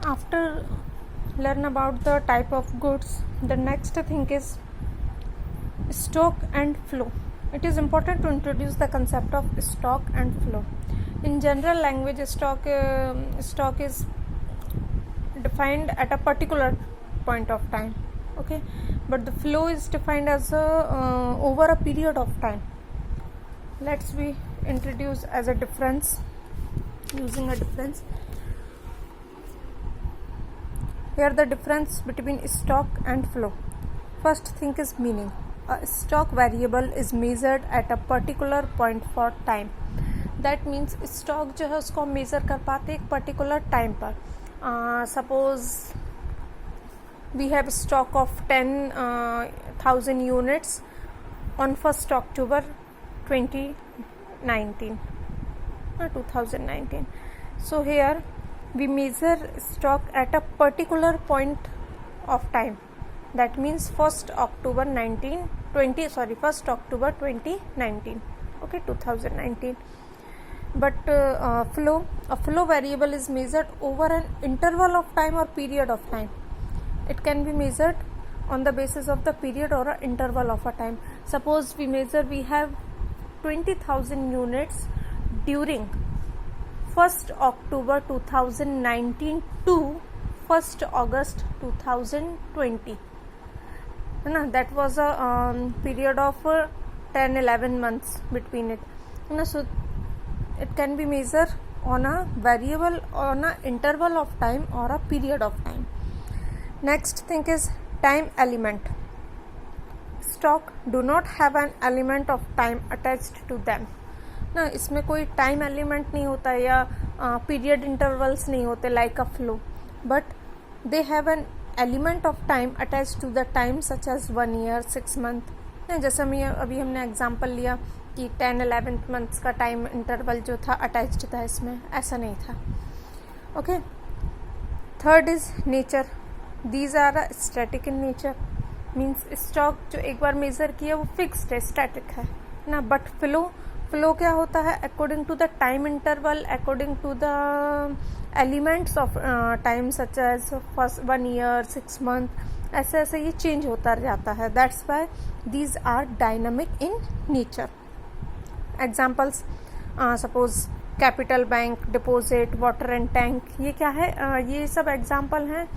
After learn about the type of goods, the next thing is stock and flow. It is important to introduce the concept of stock and flow. In general language, stock is defined at a particular point of time, okay, but the flow is defined as over a period of time. Let's we introduce as a difference, using a difference. Here the difference between stock and flow. First thing is meaning. A stock variable is measured at a particular point for time. That means stock जो है उसको measure कर पाते एक particular time पर. Suppose we have stock of 10,000 units on 1st October 2019. So here we measure stock at a particular point of time. That means 1st October 2019. Okay, 2019. But a flow variable is measured over an interval of time or period of time. It can be measured on the basis of the period or an interval of a time. Suppose we have 20,000 units during 1st October 2019 to 1st August 2020. That was a period of 10-11 months between it. So it can be measured on a variable, on an interval of time or a period of time. Next thing is time element. Stock do not have an element of time attached to them. ना इसमें कोई time element नहीं होता या period intervals नहीं होते like a flow, but they have an element of time attach to the time such as 1 year 6 month. जैसे अभी हमने एग्जांपल लिया कि 10-11 months का टाइम इंटरवल जो था अटैच्ड था, इसमें ऐसा नहीं था. Okay. Third is nature. These are static in nature. Means stock जो एक बार मेजर किया वो फिक्स्ड है, स्टैटिक है ना. बट फ्लो क्या होता है? According to the time interval, according to the elements of time such as 1 year 6 month, ऐसे ऐसे ये चेंज होता जाता है. That's why these are dynamic in nature. Examples suppose capital bank, deposit, water and tank, ये क्या है? ये सब एग्जाम्पल हैं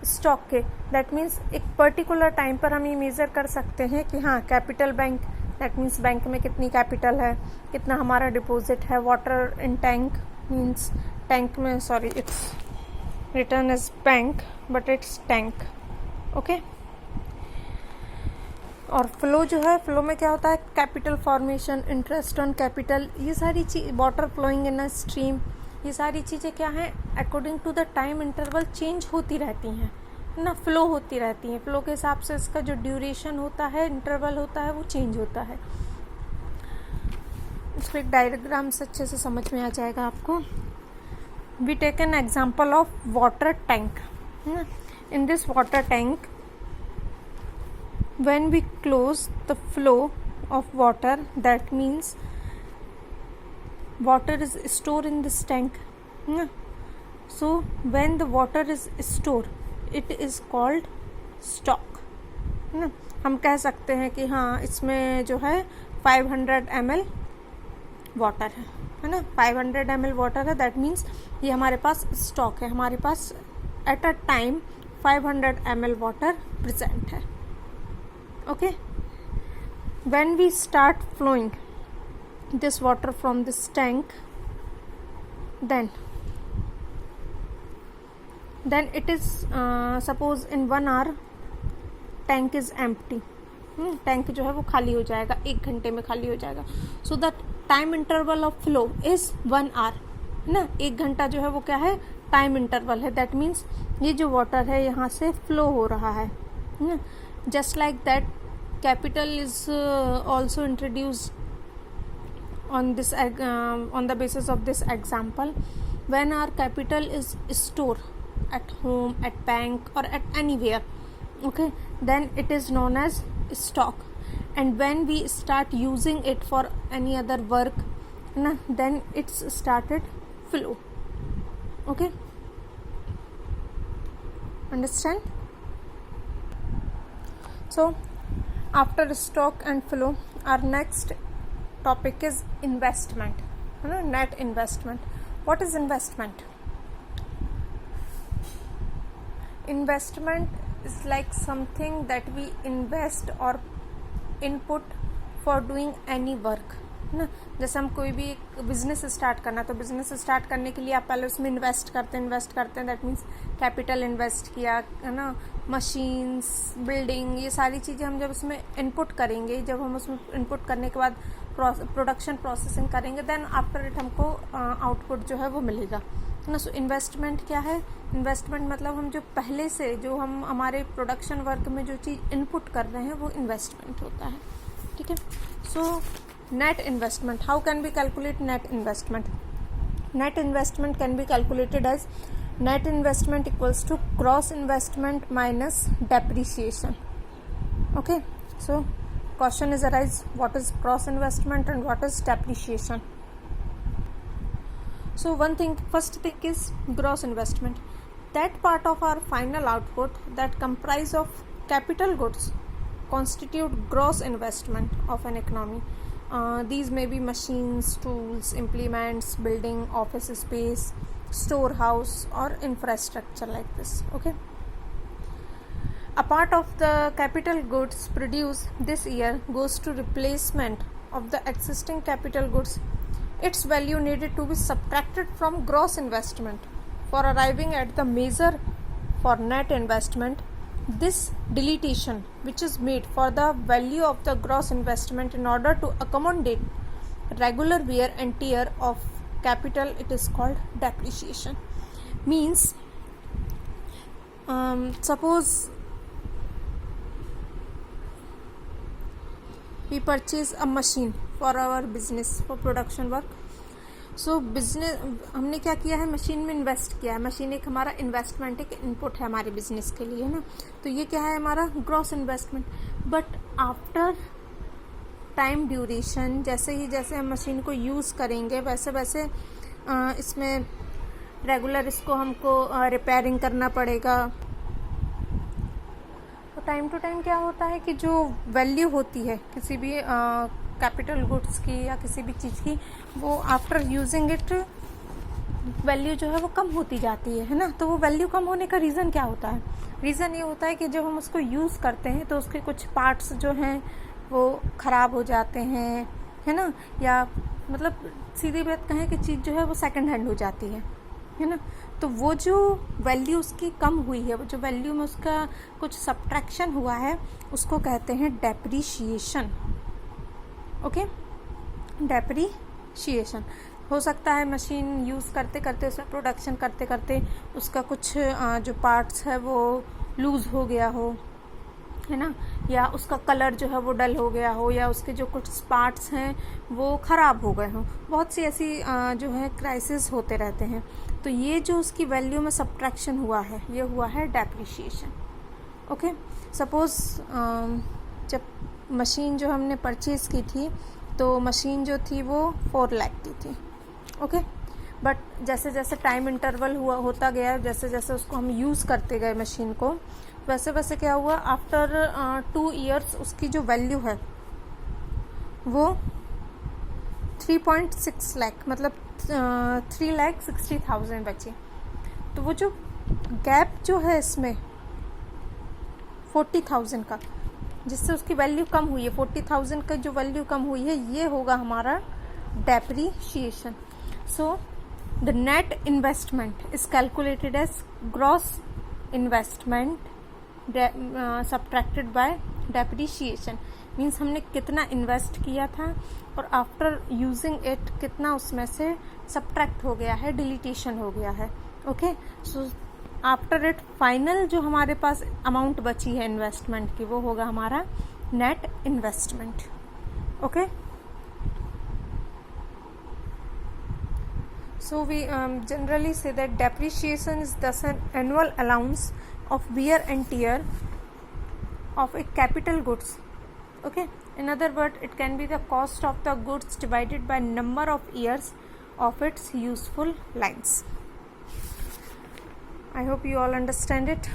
स्टॉक के. दैट मीन्स एक पर्टिकुलर टाइम पर हम ये मेजर कर सकते हैं कि हाँ capital bank, that means bank में कितनी कैपिटल है, कितना हमारा डिपॉजिट है. Water in tank means tank में, sorry it's written as bank but it's tank. Okay. और फ्लो जो है, फ्लो में क्या होता है? Capital formation, interest on capital, ये सारी चीज, water flowing in a stream, ये सारी चीज़ें क्या हैं? According to the time interval change होती रहती हैं ना, फ्लो होती रहती हैं. फ्लो के हिसाब से इसका जो ड्यूरेशन होता है, इंटरवल होता है, वो चेंज होता है. इसको एक डायग्राम से अच्छे से समझ में आ जाएगा आपको. We take an example of water tank. In this water tank, when we close the flow of water, that means water is stored in this tank. So when the water is stored, it is called stock. हम कह सकते हैं कि हाँ इसमें जो है 500 ml water है ना, 500 ml वाटर है. दैट मीन्स ये हमारे पास स्टॉक है, हमारे पास at a time 500 ml water present है. Okay, when we start flowing this water from this tank, then it is suppose in 1 hour tank is empty. Tank जो है वो खाली हो जाएगा, 1 घंटे में खाली हो जाएगा. So the time interval of flow is 1 hour ना. 1 घंटा जो है वो क्या है? टाइम इंटरवल है. दैट मीन्स ये जो वाटर है यहाँ से फ्लो हो रहा है. Just like that, capital is also introduced on the basis of this example. When our capital is stored at home, at bank, or at anywhere, okay, then it is known as stock. And when we start using it for any other work, then it's started flow. Okay. Understand? So after stock and flow, our next topic is investment. Net investment. What is investment? Investment is like something that we invest or input for doing any work, है ना. जैसे हम कोई भी एक business start करना, तो business start करने के लिए आप पहले उसमें इन्वेस्ट करते हैं. दैट मीन्स कैपिटल इन्वेस्ट किया, है ना. मशीन्स, बिल्डिंग, ये सारी चीज़ें हम जब उसमें इनपुट करेंगे, जब हम उसमें इनपुट करने के बाद प्रोडक्शन प्रोसेसिंग करेंगे, देन आफ्टर इट हमको आउटपुट जो है वो मिलेगा, है ना. सो इन्वेस्टमेंट क्या है? इन्वेस्टमेंट मतलब हम जो पहले से जो हम हमारे प्रोडक्शन वर्क में जो चीज़ इनपुट कर रहे हैं वो इन्वेस्टमेंट होता है. ठीक है. सो net investment, how can we calculate net investment? Net investment can be calculated as net investment equals to gross investment minus depreciation. Okay, so question is arise, what is gross investment and what is depreciation? So first thing is gross investment, that part of our final output that comprise of capital goods constitute gross investment of an economy. These may be machines, tools, implements, building, office space, storehouse or infrastructure like this. Okay. A part of the capital goods produced this year goes to replacement of the existing capital goods. Its value needed to be subtracted from gross investment for arriving at the measure for net investment. This deletion which is made for the value of the gross investment in order to accommodate regular wear and tear of capital, it is called depreciation. Means suppose we purchase a machine for our business, for production work. So business हमने क्या किया है, machine में invest किया है. Machine एक हमारा investment, एक इनपुट है हमारे बिजनेस के लिए, है ना. तो ये क्या है, हमारा gross investment. But after time duration, जैसे हम मशीन को यूज़ करेंगे वैसे वैसे इसमें रेगुलर इसको हमको रिपेयरिंग करना पड़ेगा. तो टाइम टू टाइम क्या होता है कि जो वैल्यू होती है किसी भी कैपिटल गुड्स की या किसी भी चीज़ की, वो आफ्टर यूजिंग इट वैल्यू जो है वो कम होती जाती है ना. तो वो वैल्यू कम होने का रीज़न क्या होता है? रीज़न ये होता है कि जब हम उसको यूज़ करते हैं तो उसके कुछ पार्ट्स जो हैं वो ख़राब हो जाते हैं, है ना. या मतलब सीधी बात कहें कि चीज़ जो है वो सेकंड हैंड हो जाती है ना. तो वो जो वैल्यू उसकी कम हुई है, वो जो वैल्यू में उसका कुछ सब्ट्रैक्शन हुआ है, उसको कहते हैं डेप्रीशिएशन. Okay, depreciation. हो सकता है मशीन यूज़ करते करते, उसमें प्रोडक्शन करते करते उसका कुछ जो पार्ट्स है वो लूज़ हो गया हो, है ना. या उसका कलर जो है वो डल हो गया हो, या उसके जो कुछ पार्ट्स हैं वो ख़राब हो गए हों. बहुत सी ऐसी जो है क्राइसिस होते रहते हैं. तो ये जो उसकी वैल्यू में सब्ट्रैक्शन हुआ है, ये हुआ है डेप्रीशिएशन. ओके. सपोज़ जब मशीन जो हमने परचेज़ की थी, तो मशीन जो थी वो 4 लाख की थी. ओके. बट जैसे जैसे टाइम इंटरवल होता गया, जैसे जैसे उसको हम यूज़ करते गए मशीन को, वैसे वैसे क्या हुआ, आफ्टर 2 ईयर्स उसकी जो वैल्यू है वो 3.6 लाख, मतलब 3,60,000 बची. तो वो जो गैप जो है इसमें 40,000 का, जिससे उसकी वैल्यू कम हुई है, 40,000 का जो वैल्यू कम हुई है, ये होगा हमारा depreciation. So the net investment is calculated as gross investment subtracted by depreciation. Means हमने कितना इन्वेस्ट किया था और आफ्टर यूजिंग इट कितना उसमें से सब्ट्रैक्ट हो गया है, डिलीटेशन हो गया है. Okay. So after it final जो हमारे पास अमाउंट बची है इन्वेस्टमेंट की, वो होगा हमारा net investment. Okay. So we generally say that depreciation is thus an annual allowance of wear and tear of a capital goods. Okay. In other words, it can be the cost of the goods divided by number of years of its useful lives. I hope you all understand it.